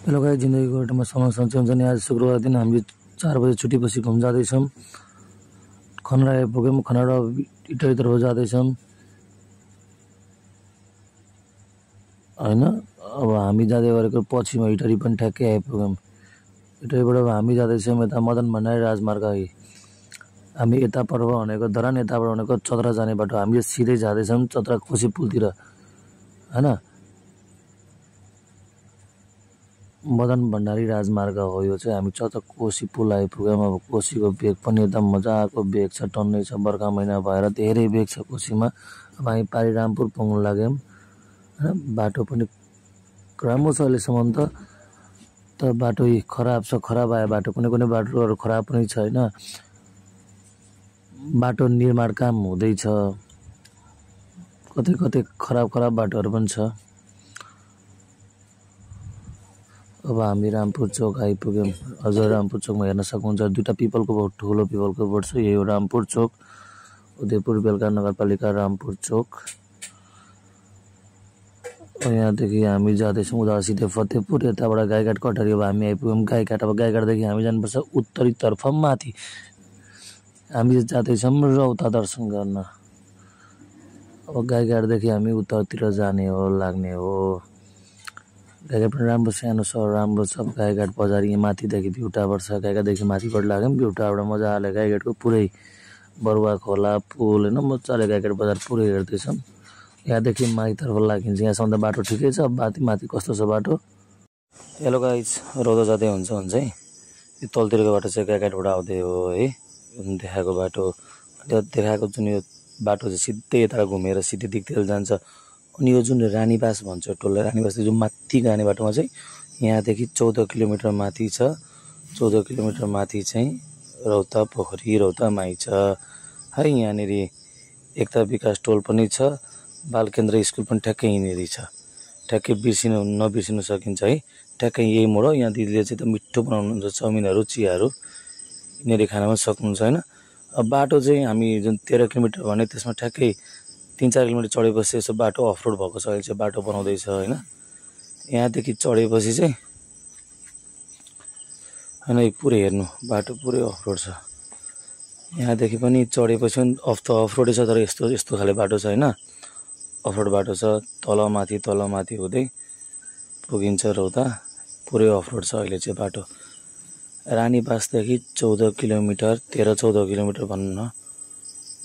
Hello guys, जिन्दगीको एउटा समय सन्चै हुन्छ नि। आज शुक्रबार दिन हामी 4 बजे छुट्टीपछि घुम्न जाँदैछौँ। खनरा आइपुग्यौँ। खनरा इटरीतर्फ जाँदैछौँ हैन। अब हामी जाँदै गरेको पछिमा इटरी पनि ठ्याक्कै आइपुग्यौँ। इटरीबाट हामी जाँदैछौँ यता मदन भण्डारी राजमार्ग। हामी यताबाट भनेको धरान, यताबाट भनेको चतरा जाने बाटो। हामी सिधै जाँदैछौँ चतरा कोशी पुलतिर हैन। मदन भण्डारी राजमार्ग हो यो चाहिँ। हामी चतरा कोशी पुल आइपुग्यौँ। अब कोशीको बेग पनि एकदम मजाको बेग छ, टन्नै छ। बर्खा महिना भएर धेरै बेग छ कोशीमा। अब हामी पारी रामपुर पुग्न लाग्यौँ हैन। बाटो पनि राम्रो छ अहिलेसम्म त बाटो खराब छ। खराब आयो बाटो, कुनै बाटोहरू खराब पनि छ हैन। बाटो निर्माण काम हुँदैछ, कतै खराब बाटोहरू पनि छ। अब हामी रामपुर चोक आइपुग्यौँ। हजुर रामपुर चोकमा हेर्न सक्नुहुन्छ दुईटा पिपलको बोट, ठुलो पिपलको बोट छ। यही हो रामपुर चोक, उदयपुर बेलका नगरपालिका रामपुर चोक। यहाँदेखि हामी जाँदैछौँ उता सिधै फतेहपुर, यताबाट गाईघाट कटहरी। अब हामी आइपुग्यौँ गाईघाट। अब गाईघाटदेखि हामी जानुपर्छ उत्तरीतर्फ माथि। हामी जाँदैछौँ रौता दर्शन गर्न। अब गाईघाटदेखि हामी उत्तरतिर लाग्ने हो। गाईघाट पनि राम्रो सानो छ, राम्रो छ। गाईघाट बजार यहाँ माथिदेखि भ्यू टावर छ। गाईघाटदेखि माथिबाट लाग्यौँ भ्यू टावरबाट मजाले गाईघाटको पुरै बरुवा खोला पुल होइन, मजाले गाईघाट बजार पुरै हेर्दैछौँ। यहाँदेखि माथितर्फ लागिन्छ। यहाँसम्म त बाटो ठिकै छ, माथि कस्तो छ बाटो। हेलो गाइज, रौता जाँदै हुन्छ है। यो तलतिरको बाटो चाहिँ गाईघाटबाट आउँदै हो है, देखाएको बाटो। देखाएको जुन यो बाटो चाहिँ सिधै यता घुमेर सिधै दिगदेल जान्छ। अनि यो जुन रानीबास भन्छ टोललाई, रानीबासदेखि जुन माथि जाने बाटोमा चाहिँ यहाँदेखि 14 किलोमिटर माथि छ। 14 किलोमिटर माथि चाहिँ रौता पोखरी, रौता माई छ है। यहाँनिर एकता विकास टोल पनि छ। बालकेन्द्र स्कुल पनि ठ्याक्कै यहीँनिर छ। ठ्याक्कै नबिर्सिनु सकिन्छ है। ठ्याक्कै यही मोड हो। यहाँ दिदीले चाहिँ त मिठो बनाउनुहुन्छ चाउमिनहरू, चियाहरू यहाँनिर खान पनि सक्नुहुन्छ होइन। अब बाटो चाहिँ हामी जुन 13 किलोमिटर भने त्यसमा ठ्याक्कै 3-4 किलोमिटर चढेपछि यसो बाटो अफरोड भएको छ। अहिले चाहिँ बाटो बनाउँदैछ होइन। यहाँदेखि चढेपछि चाहिँ होइन पुरै हेर्नु बाटो पुरै अफरोड छ। यहाँदेखि पनि चढेपछि पनि अफरोडै छ, तर यस्तो खाले बाटो छ होइन। अफरोड बाटो छ। तल माथि हुँदै पुगिन्छ रौता। पुरै अफरोड छ अहिले चाहिँ बाटो। रानीबासदेखि 14 किलोमिटर, 13-14 किलोमिटर भन्न न,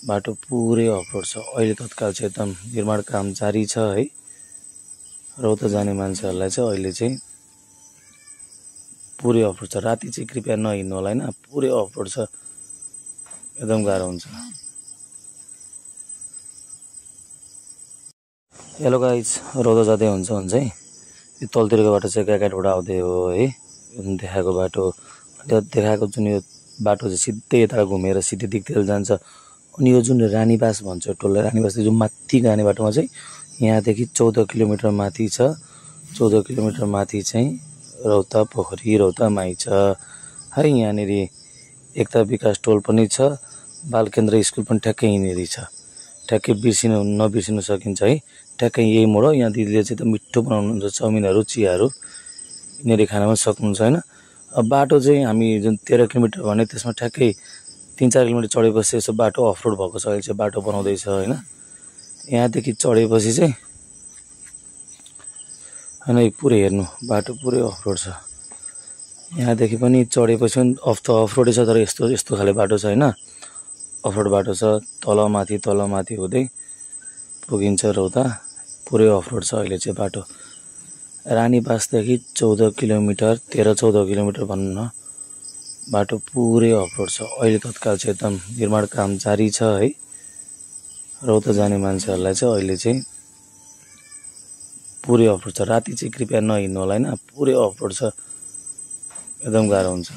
बाटो पुरै अफरोड छ। अहिले तत्काल चाहिँ एकदम निर्माण काम जारी छ है। रौता जाने मान्छेहरूलाई चाहिँ अहिले चाहिँ पुरै अफरोड छ। राति चाहिँ कृपया नहिँड्नु होला होइन, पुरै अफरोड छ, एकदम गाह्रो हुन्छ। हेलो गाइज, रौता जाँदै हुन्छ है। यो तलतिरको बाटो चाहिँ गाईघाटबाट आउँदै हो है, देखाएको बाटो। देखाएको जुन यो बाटो चाहिँ सिधै यता घुमेर सिधै दिगदेल जान्छ। अनि यो जुन रानीबास भन्छ टोललाई, रानीबासदेखि जुन माथि जाने बाटोमा चाहिँ यहाँदेखि 14 किलोमिटर माथि छ। 14 किलोमिटर माथि चाहिँ रौता पोखरी, रौता माई छ है। यहाँनिर एकता विकास टोल पनि छ। बालकेन्द्र स्कुल पनि ठ्याक्कै यहीँनिर छ। ठ्याक्कै नबिर्सिनु सकिन्छ है। ठ्याक्कै यही मोड हो। यहाँ दिदीले चाहिँ त मिठो बनाउनुहुन्छ चाउमिनहरू, चियाहरू यहाँनिर खान पनि सक्नुहुन्छ होइन। अब बाटो चाहिँ हामी जुन 13 किलोमिटर भने त्यसमा ठ्याक्कै 3-4 किलोमिटर चढेपछि यसो बाटो अफरोड भएको छ। अहिले चाहिँ बाटो बनाउँदैछ होइन। यहाँदेखि चढेपछि चाहिँ होइन पुरै हेर्नु बाटो पुरै अफरोड छ। यहाँदेखि पनि चढेपछि पनि अफरोडै छ, तर यस्तो खाले बाटो छ होइन। अफरोड बाटो छ। तल माथि हुँदै पुगिन्छ रौता। पुरै अफरोड छ अहिले चाहिँ बाटो। रानीबासदेखि 14 किलोमिटर, 13-14 किलोमिटर भन्न न, बाटो पुरै अफरोड छ। अहिले तत्काल चाहिँ एकदम निर्माण काम जारी छ है। रौता जाने मान्छेहरूलाई चाहिँ अहिले चाहिँ पुरै अफरोड छ। राति चाहिँ कृपया नहिँड्नु होला होइन, पुरै अफरोड छ, एकदम गाह्रो हुन्छ।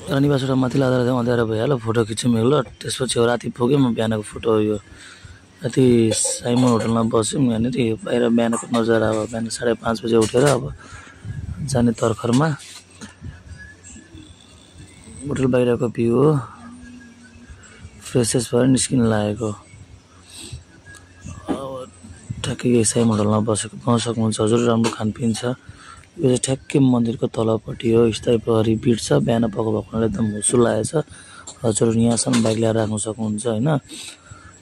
रानीबासबाट माथि लाँदा अँध्यारो भइहाल्यो। फोटो खिच्यौँ ल। त्यसपछि राति पुग्यौँ। बिहानको फोटो यो राति साइमन होटलमा बस्यौँ। यहाँनिर बाहिर बिहानको नजारा। अब बिहान 5:30 बजे उठेर अब जाने तर्खरमा। होटल बाहिरको भ्यू हो, फ्रेसेस भएर निस्किन लागेको। ठ्याक्कै साई मोडलमा बसेको पाउन सक्नुहुन्छ हजुर। राम्रो खानपिन छ। यो चाहिँ ठ्याक्कै मन्दिरको तलपट्टि हो। स्थायी प्रहरी भिड छ। बिहान पख भएको हुनाले एकदम हुसुल लागेछ। हजुर यहाँसम्म बाइक ल्याएर राख्नु सक्नुहुन्छ होइन।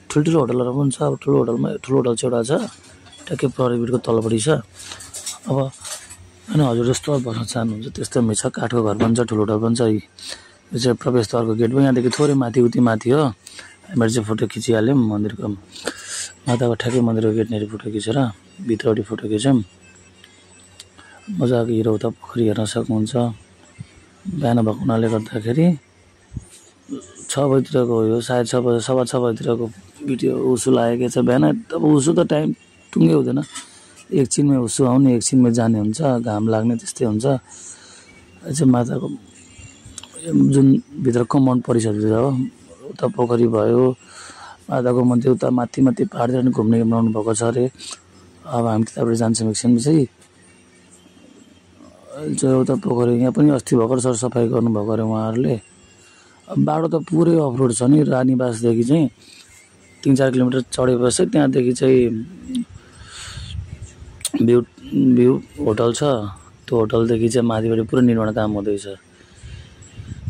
ठुल्ठुलो होटलहरू पनि छ। अब ठुलो होटल चाहिँ एउटा छ ठ्याक्कै प्रहरी भिडको तलपट्टि छ। अब होइन हजुर जस्तो बस्न चाहनुहुन्छ त्यस्तोमै छ। काठको घर पनि छ, ठुलो होटल पनि छ। यो चाहिँ प्रवेशद्वारको गेट पनि यहाँदेखि थोरै माथि माथि हो। हामीहरू चाहिँ फोटो खिचिहाल्यौँ मन्दिरको माताको ठ्याक्कै मन्दिरको गेटनेरि फोटो खिचेर भित्रपट्टि फोटो खिच्यौँ। मजाको हिरौता पोखरी हेर्न सक्नुहुन्छ। बिहान भएको हुनाले गर्दाखेरि 6 बजीतिरको हो यो, सायद 6 बजे 6:15 बजीतिरको भिडियो। उसु लागेको छ बिहान। अब उसु त टाइम टुङ्गै हुँदैन, एकछिनमै उसु आउने एकछिनमै जाने हुन्छ, घाम लाग्ने त्यस्तै हुन्छ। चाहिँ माताको जुन भित्र कम्पाउन्ड परिसर हो उता पोखरी भयो, माताको मन्दिर उता माथि पाहाडतिर पनि घुम्ने बनाउनु भएको छ अरे। अब हामी त्यतापट्टि जान्छौँ एकछिन चाहिँ उता पोखरी। यहाँ पनि अस्ति भर्खर सरसफाइ गर्नुभएको अरे उहाँहरूले। बाटो त पुरै अफरोड छ नि। रानीबासदेखि चाहिँ 3-4 किलोमिटर चढेपछि त्यहाँदेखि चाहिँ भ्यू होटल छ। त्यो होटलदेखि चाहिँ माथिबाट पुरै निर्माण काम हुँदैछ।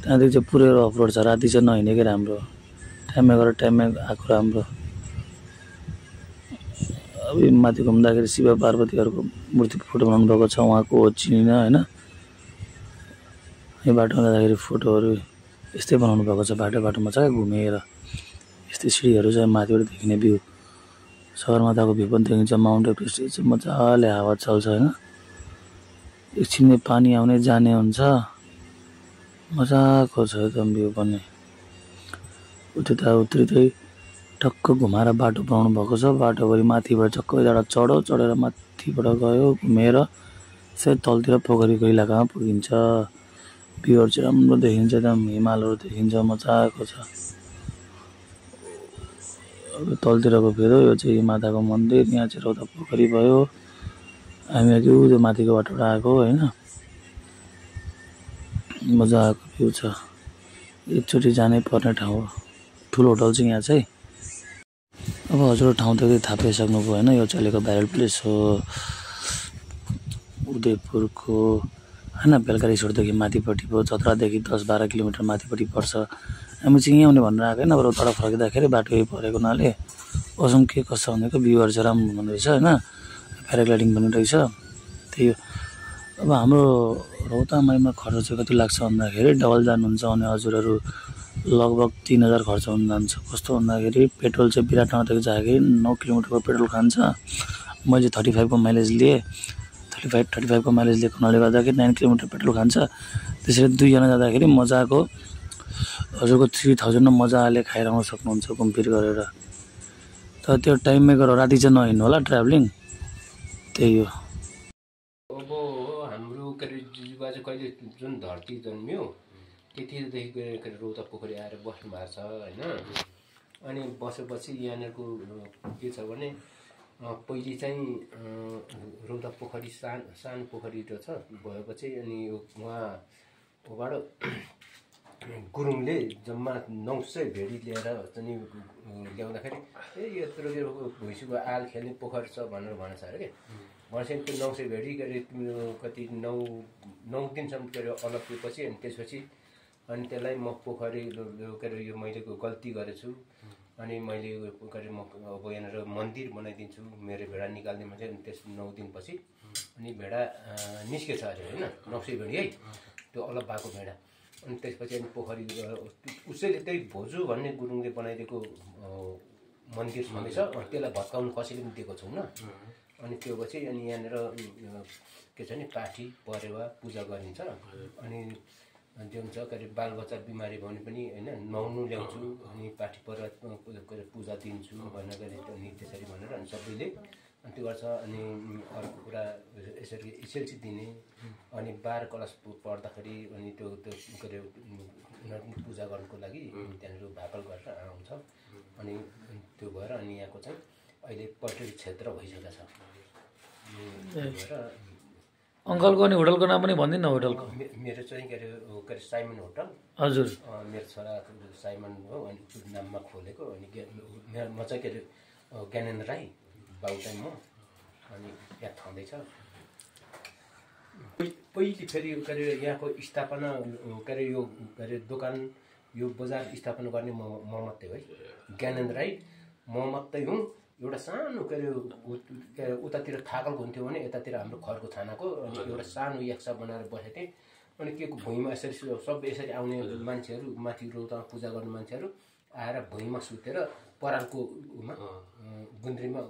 त्यहाँदेखि चाहिँ पुरै अफरोड छ। राति चाहिँ नहिँडेकै राम्रो, टाइममा गएर टाइममा आएको राम्रो। अब माथि घुम्दाखेरि शिव पार्वतीहरूको मूर्ति फोटो बनाउनु भएको छ उहाँको चिनिन होइन। यो बाटोमा जाँदाखेरि फोटोहरू यस्तै बनाउनु भएको छ। बाटोमा छ घुमेर यस्तै सिँढीहरू छ। माथिबाट देखिने भ्यू, सगरमाथाको भ्यू पनि देखिन्छ। माउन्ट एभरेस्ट चाहिँ मजाले हावा चल्छ होइन। एकछिनमै पानी आउने जाने हुन्छ। मजाको छ एकदम भ्यू पनि। उतै टक्क घुमाएर बाटो बनाउनु भएको छ। बाटोभरि माथिबाट टक्क एउटा चढेर माथिबाट गयो घुमेर चाहिँ तलतिर पोखरीको इलाकामा पुगिन्छ। भ्यूहरू चाहिँ राम्रो देखिन्छ, एकदम हिमालहरू देखिन्छ, मजाको छ। अब तलतिरको फेरि यो चाहिँ माताको मन्दिर, यहाँ चाहिँ रौता पोखरी भयो। हामी अघि त्यो माथिको बाटोबाट आएको होइन। मजाको भ्यू छ, एकचोटि जानै पर्ने ठाउँ हो। ठुलो होटल चाहिँ यहाँ चाहिँ। अब हजुर ठाउँ त थाहा पाइसक्नुभयो होइन। यो चलेको भाइरल प्लेस हो उदयपुरको होइन। बेलुका रिसोर्टदेखि माथिपट्टि भयो, चतरादेखि 10-12 किलोमिटर माथिपट्टि पर्छ। हामी चाहिँ यहीँ आउने भनेर आएको होइन। अब तल फर्किँदाखेरि बाटो यही परेको हुनाले कसम के कसो भनेको भ्यूहरू चाहिँ राम्रो हुँदो रहेछ होइन। प्याराग्लाइडिङ पनि रहेछ त्यही हो। अब हाम्रो रौतामाईमा खर्च चाहिँ कति लाग्छ भन्दाखेरि डबल जानुहुन्छ भने हजुरहरू लगभग 3000 खर्च हुन जान्छ। कस्तो भन्दाखेरि पेट्रोल चाहिँ विराटनगरदेखि जाँदाखेरि 9 किलोमिटरको पेट्रोल खान्छ। मैले 35को माइलेज लिएँ। 35को माइलेज लिएको हुनाले गर्दाखेरि 9 किलोमिटर पेट्रोल खान्छ। त्यसरी 2जना जाँदाखेरि मजाको हजुरको 3000मा मजाले खाएर आउन सक्नुहुन्छ घुमफिर गरेर। तर त्यो टाइममै गएर राति चाहिँ नहिँड्नु होला ट्राभलिङ, त्यही हो। अब हाम्रो के अरे जीवा चाहिँ कहिले जुन धरती जन्मियो त्यतिदेखि के अरे रौता पोखरी आएर बस्नु भएको छ होइन। अनि बसेपछि यहाँनिरको के छ भने पहिले चाहिँ रौता पोखरी सानो पोखरी छ भएपछि अनि उहाँबाट गुरुङले जम्मा 900 भेडी लिएर चाहिँ ल्याउँदाखेरि यत्रो भुइँसीको आल खेल्ने पोखरी छ भनेर भनेछ अरे के। भनेपछि त्यो 900 भेडी के अरे कति 9 दिनसम्म के अरे अलपिएपछि अनि त्यसपछि अनि त्यसलाई म पोखरी के अरे यो मैले गल्ती गरेछु अनि मैले के अरे म अब यहाँनिर मन्दिर बनाइदिन्छु मेरो भेडा निकाल्ने मान्छे। अनि त्यस 9 दिनपछि अनि भेडा निस्केछ अरे होइन 900 भेडी है त्यो अलप भएको भेडा। अनि त्यसपछि अनि पोखरी उसैले त्यही भोजु भन्ने गुरुङले बनाइदिएको मन्दिर छँदैछ। त्यसलाई भत्काउनु कसैले पनि दिएको छैन। अनि त्यो पछि अनि यहाँनिर के छ नि पाठी परेवा पूजा गरिन्छ। अनि त्यो हुन्छ के अरे बालबच्चा बिमारी भयो भने पनि होइन नुहाउनु ल्याउँछु अनि पाठी परेवा के अरे पूजा दिन्छु भनेर अनि त्यसरी भनेर अनि सबैले अनि त्यो गर्छ। अनि अर्को कुरा यसरी एसएलसी दिने अनि 12 क्लास पढ्दाखेरि अनि त्यो के अरे उनीहरू पूजा गर्नुको लागि त्यहाँनिर भाकल गरेर आउँछ। अनि त्यो भएर अनि यहाँको चाहिँ अहिले पर्यटन क्षेत्र भइसकेको छ। अङ्कलको अनि होटलको नाम पनि भनिदिनु न होटलको। मेरो चाहिँ के अरे साइमन होटल। हजुर मेरो छोरा साइमन हो अनि त्यो नाममा खोलेको। अनि म चाहिँ के अरे ज्ञानेन्द्र राई बाउ चाहिँ म अनि यहाँ छँदैछ पहिले फेरि के अरे यहाँको स्थापना के अरे यो के अरे दोकान यो बजार स्थापना गर्ने म मात्रै हो है ज्ञानेन्द्र राई म मात्रै हुँ एउटा सानो के अरे उतातिर थाकल हुन्थ्यो भने यतातिर हाम्रो खरको थानाको अनि एउटा सानो याक्सा बनाएर बसेको थिएँ अनि के को भुइँमा यसरी सब यसरी आउने मान्छेहरू माथि रौतामा पूजा गर्ने मान्छेहरू आएर भुइँमा सुतेर परालको गुन्द्रीमा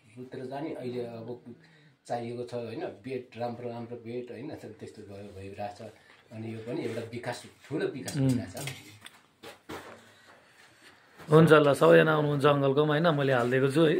सुतेर जाने अहिले अब चाहिएको छ होइन बेड राम्रो राम्रो बेड होइन त्यस्तो भइरहेछ अनि यो पनि एउटा विकास ठुलो विकास भइरहेछ हुन्छ ल सबैजना आउनुहुन्छ अङ्कलकोमा होइन मैले हालिदिएको छु है